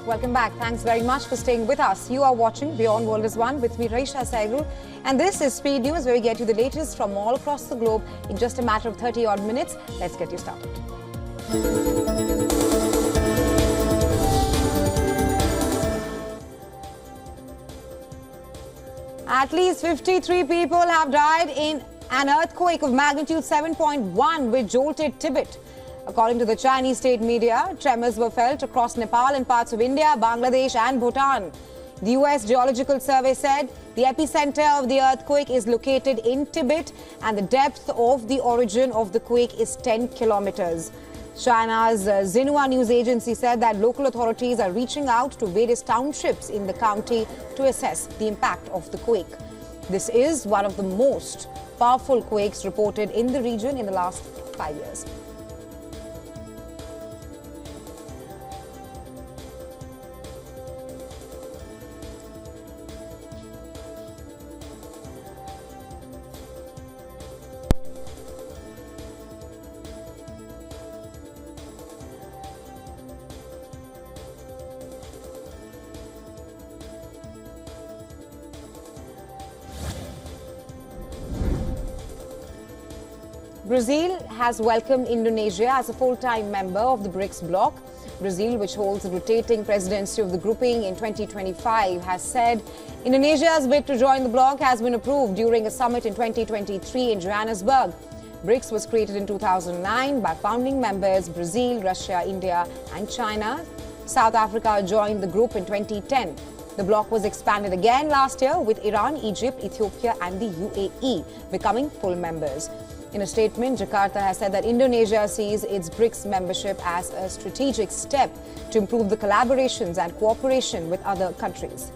Welcome back. Thanks very much for staying with us. You are watching WION World is One with me, Raisha Saigal. And this is Speed News, where we get you the latest from all across the globe in just a matter of 30-odd minutes. Let's get you started. At least 53 people have died in an earthquake of magnitude 7.1 which jolted Tibet. According to the Chinese state media, tremors were felt across Nepal and parts of India, Bangladesh and Bhutan. The US Geological Survey said the epicenter of the earthquake is located in Tibet and the depth of the origin of the quake is 10 kilometers. China's Xinhua news agency said that local authorities are reaching out to various townships in the county to assess the impact of the quake. This is one of the most powerful quakes reported in the region in the last 5 years. Brazil has welcomed Indonesia as a full-time member of the Brics bloc. Brazil, which holds the rotating presidency of the grouping in 2025, has said Indonesia's bid to join the bloc has been approved during a summit in 2023 in Johannesburg. Brics was created in 2009 by founding members Brazil, Russia, India and China. South Africa joined the group in 2010. The bloc was expanded again last year with Iran, Egypt, Ethiopia and the UAE becoming full members. In a statement, Jakarta has said that Indonesia sees its Brics membership as a strategic step to improve the collaborations and cooperation with other countries.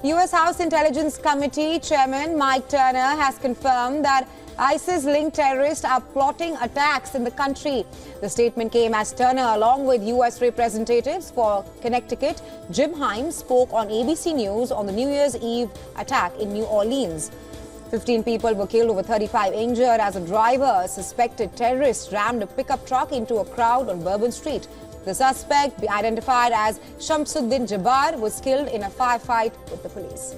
US House Intelligence Committee Chairman Mike Turner has confirmed that ISIS-linked terrorists are plotting attacks in the country. The statement came as Turner, along with US representatives for Connecticut, Jim Himes, spoke on ABC News on the New Year's Eve attack in New Orleans. 15 people were killed, over 35 injured as a driver, a suspected terrorist, rammed a pickup truck into a crowd on Bourbon Street. The suspect, identified as Shamsuddin Jabbar, was killed in a firefight with the police.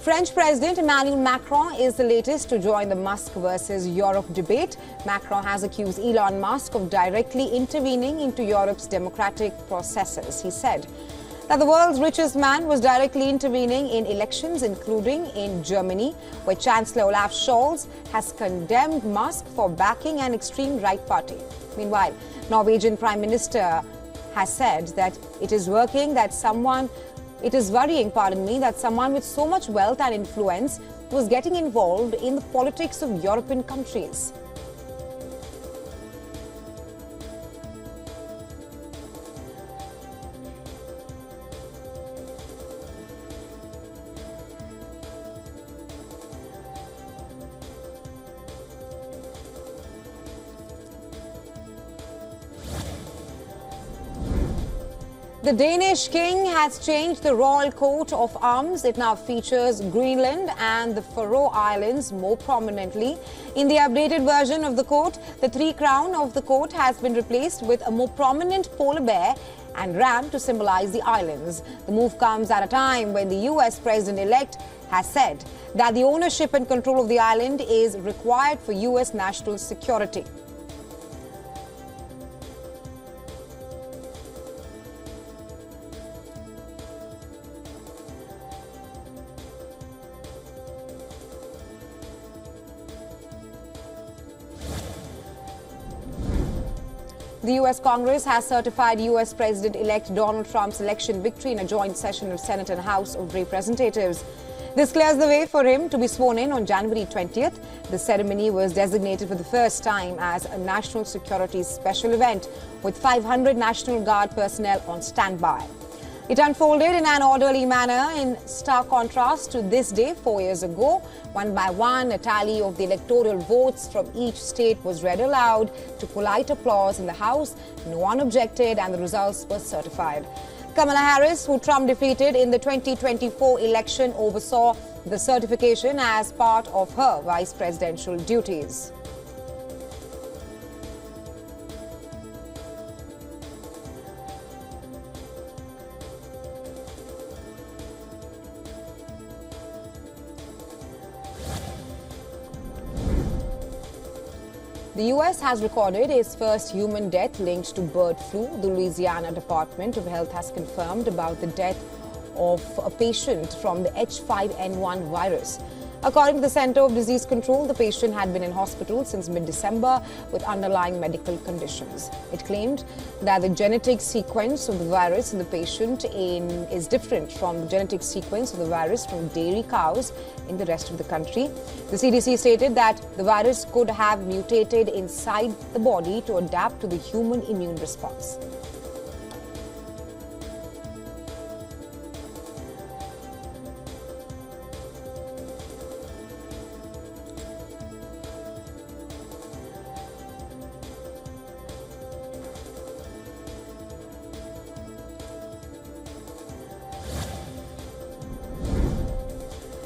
French President Emmanuel Macron is the latest to join the Musk versus Europe debate. Macron has accused Elon Musk of directly intervening into Europe's democratic processes. He said that the world's richest man was directly intervening in elections, including in Germany, where Chancellor Olaf Scholz has condemned Musk for backing an extreme right party. Meanwhile, Norwegian Prime Minister has said that it is worrying, that someone with so much wealth and influence was getting involved in the politics of European countries. The Danish king has changed the royal coat of arms. It now features Greenland and the Faroe Islands more prominently. In the updated version of the coat, the three crown of the coat has been replaced with a more prominent polar bear and ram to symbolize the islands. The move comes at a time when the US president-elect has said that the ownership and control of the island is required for US national security. The U.S. Congress has certified U.S. President-elect Donald Trump's election victory in a joint session of Senate and House of Representatives. This clears the way for him to be sworn in on January 20th. The ceremony was designated for the first time as a national security special event with 500 National Guard personnel on standby. It unfolded in an orderly manner in stark contrast to this day 4 years ago. One by one, a tally of the electoral votes from each state was read aloud to polite applause in the House. No one objected and the results were certified. Kamala Harris, who Trump defeated in the 2024 election, oversaw the certification as part of her vice presidential duties. The U.S. has recorded its first human death linked to bird flu. The Louisiana Department of Health has confirmed about the death of a patient from the H5N1 virus. According to the Center of Disease Control, the patient had been in hospital since mid-December with underlying medical conditions. It claimed that the genetic sequence of the virus in the patient is different from the genetic sequence of the virus from dairy cows in the rest of the country. The CDC stated that the virus could have mutated inside the body to adapt to the human immune response.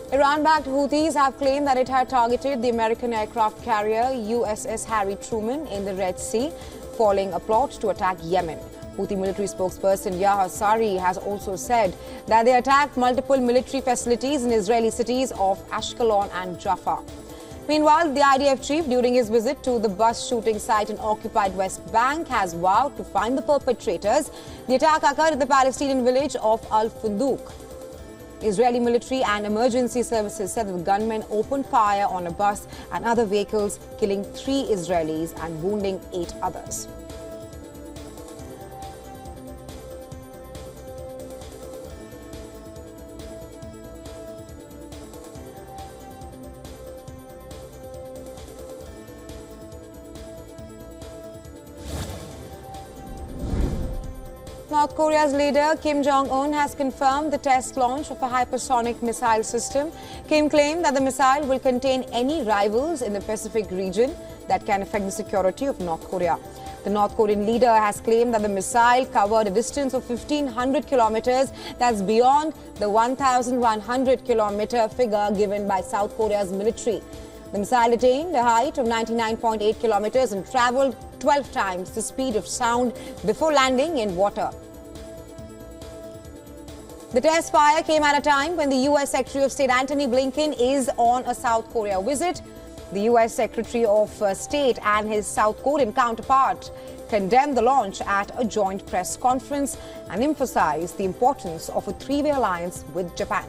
Iran-backed Houthis have claimed that it had targeted the American aircraft carrier USS Harry Truman in the Red Sea, following a plot to attack Yemen. Houthi military spokesperson Yahya Sari has also said that they attacked multiple military facilities in Israeli cities of Ashkelon and Jaffa. Meanwhile, the IDF chief, during his visit to the bus shooting site in occupied West Bank, has vowed to find the perpetrators. The attack occurred at the Palestinian village of Al-Funduq. Israeli military and emergency services said that the gunmen opened fire on a bus and other vehicles, killing 3 Israelis and wounding 8 others. North Korea's leader Kim Jong-un has confirmed the test launch of a hypersonic missile system. Kim claimed that the missile will contain any rivals in the Pacific region that can affect the security of North Korea. The North Korean leader has claimed that the missile covered a distance of 1,500 kilometers. That's beyond the 1,100-kilometer figure given by South Korea's military. The missile attained a height of 99.8 kilometers and traveled 12 times the speed of sound before landing in water. The test fire came at a time when the U.S. Secretary of State Antony Blinken is on a South Korea visit. The U.S. Secretary of State and his South Korean counterpart condemned the launch at a joint press conference and emphasized the importance of a three-way alliance with Japan.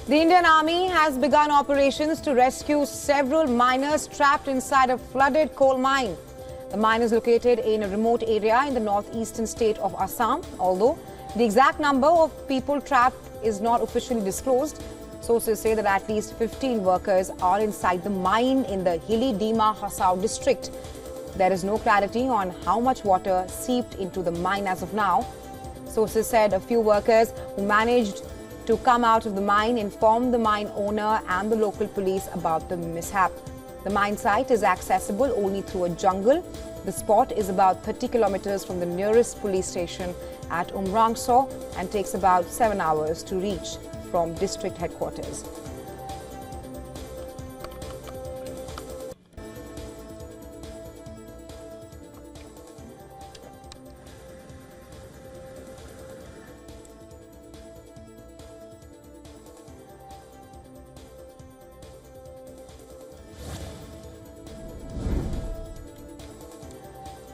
The Indian Army has begun operations to rescue several miners trapped inside a flooded coal mine. The mine is located in a remote area in the northeastern state of Assam, although the exact number of people trapped is not officially disclosed. Sources say that at least 15 workers are inside the mine in the hilly Dima Hasao district. There is no clarity on how much water seeped into the mine as of now. Sources said a few workers who managed to come out of the mine informed the mine owner and the local police about the mishap. The mine site is accessible only through a jungle. The spot is about 30 kilometers from the nearest police station at Umrangso and takes about 7 hours to reach from district headquarters.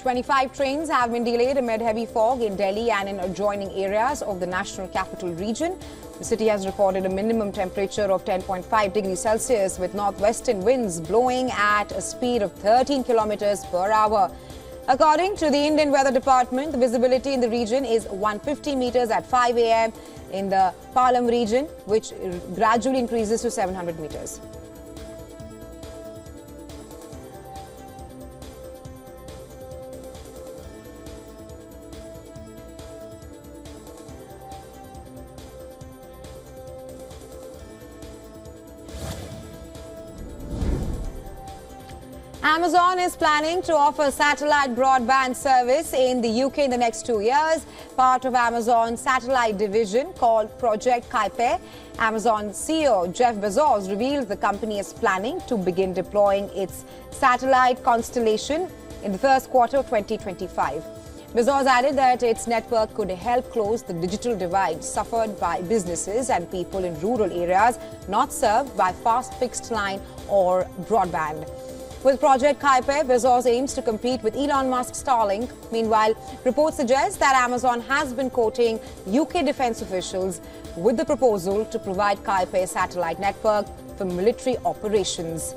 "25 trains have been delayed amid heavy fog in Delhi and in adjoining areas of the national capital region. The city has recorded a minimum temperature of 10.5 degrees Celsius with northwestern winds blowing at a speed of 13 kilometers per hour. According to the Indian Weather Department, the visibility in the region is 150 meters at 5 a.m. in the Palam region, which gradually increases to 700 meters. Amazon is planning to offer satellite broadband service in the UK in the next 2 years. Part of Amazon's satellite division called Project Kuiper. Amazon CEO Jeff Bezos revealed the company is planning to begin deploying its satellite constellation in the first quarter of 2025. Bezos added that its network could help close the digital divide suffered by businesses and people in rural areas not served by fast fixed line or broadband. With Project Kuiper, Bezos aims to compete with Elon Musk's Starlink. Meanwhile, reports suggest that Amazon has been quoting UK defense officials with the proposal to provide Kuiper satellite network for military operations.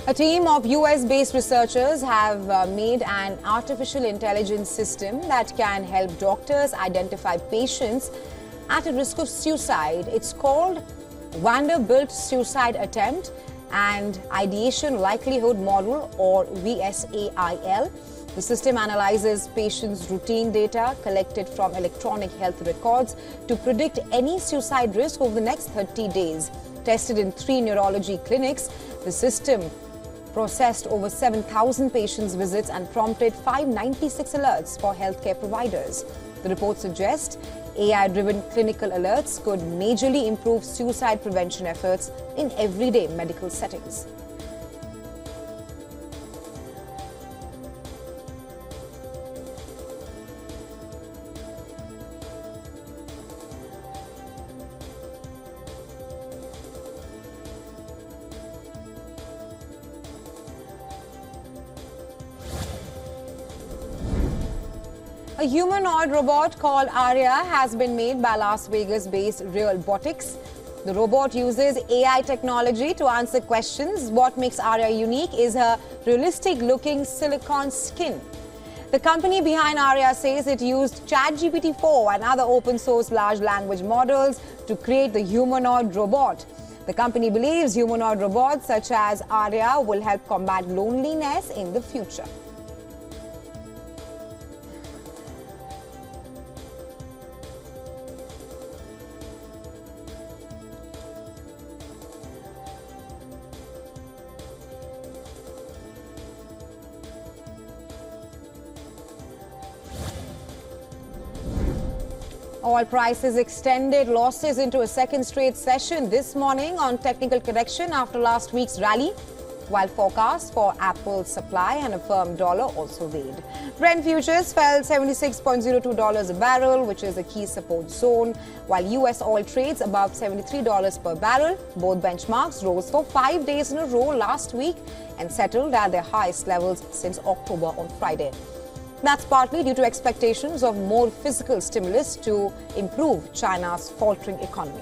A team of US-based researchers have made an artificial intelligence system that can help doctors identify patients at a risk of suicide. It's called Vanderbilt Suicide Attempt and Ideation Likelihood Model, or VSAIL. The system analyzes patients' routine data collected from electronic health records to predict any suicide risk over the next 30 days. Tested in 3 neurology clinics, the system processed over 7,000 patients' visits and prompted 596 alerts for healthcare providers. The report suggests AI-driven clinical alerts could majorly improve suicide prevention efforts in everyday medical settings. A humanoid robot called Arya has been made by Las Vegas-based Realbotics. The robot uses AI technology to answer questions. What makes Arya unique is her realistic-looking silicone skin. The company behind Arya says it used ChatGPT-4 and other open-source large language models to create the humanoid robot. The company believes humanoid robots such as Arya will help combat loneliness in the future. Oil prices extended losses into a second straight session this morning on technical correction after last week's rally, while forecasts for Apple's supply and a firm dollar also weighed. Brent futures fell $76.02 a barrel, which is a key support zone, while US oil trades above $73 per barrel. Both benchmarks rose for 5 days in a row last week and settled at their highest levels since October on Friday. That's partly due to expectations of more fiscal stimulus to improve China's faltering economy.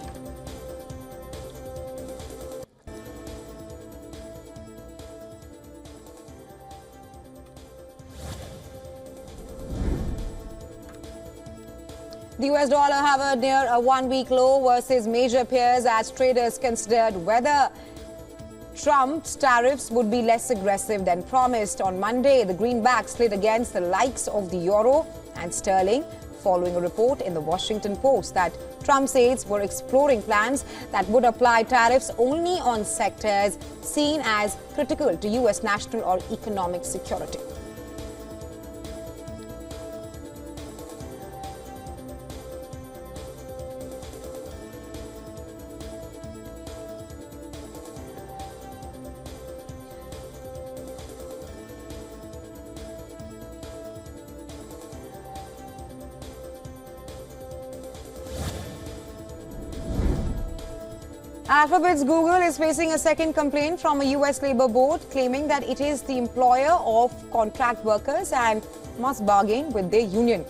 The US dollar hovered near a one-week low versus major peers as traders considered whether Trump's tariffs would be less aggressive than promised. On Monday, the greenback slid against the likes of the euro and sterling, following a report in the Washington Post that Trump's aides were exploring plans that would apply tariffs only on sectors seen as critical to US national or economic security. Alphabet's Google is facing a second complaint from a US labor board claiming that it is the employer of contract workers and must bargain with their union.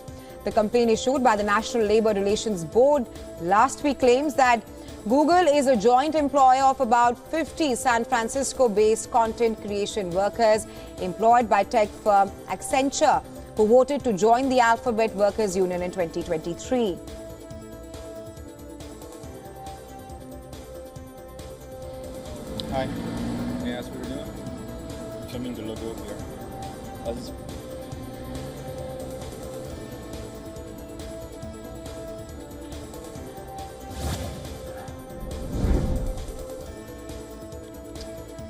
The complaint issued by the National Labor Relations Board last week claims that Google is a joint employer of about 50 San Francisco-based content creation workers employed by tech firm Accenture, who voted to join the Alphabet Workers Union in 2023. Hi, may I ask what you're doing? Filming the logo here.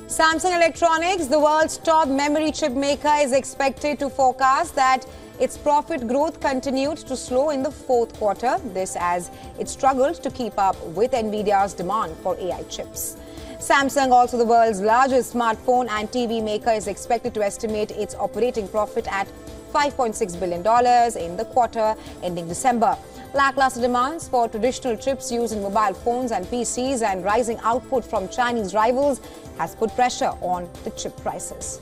Samsung Electronics, the world's top memory chip maker, is expected to forecast that its profit growth continued to slow in the fourth quarter. This as it struggled to keep up with Nvidia's demand for AI chips. Samsung, also the world's largest smartphone and TV maker, is expected to estimate its operating profit at $5.6 billion in the quarter ending December. Lackluster demands for traditional chips used in mobile phones and PCs and rising output from Chinese rivals has put pressure on the chip prices.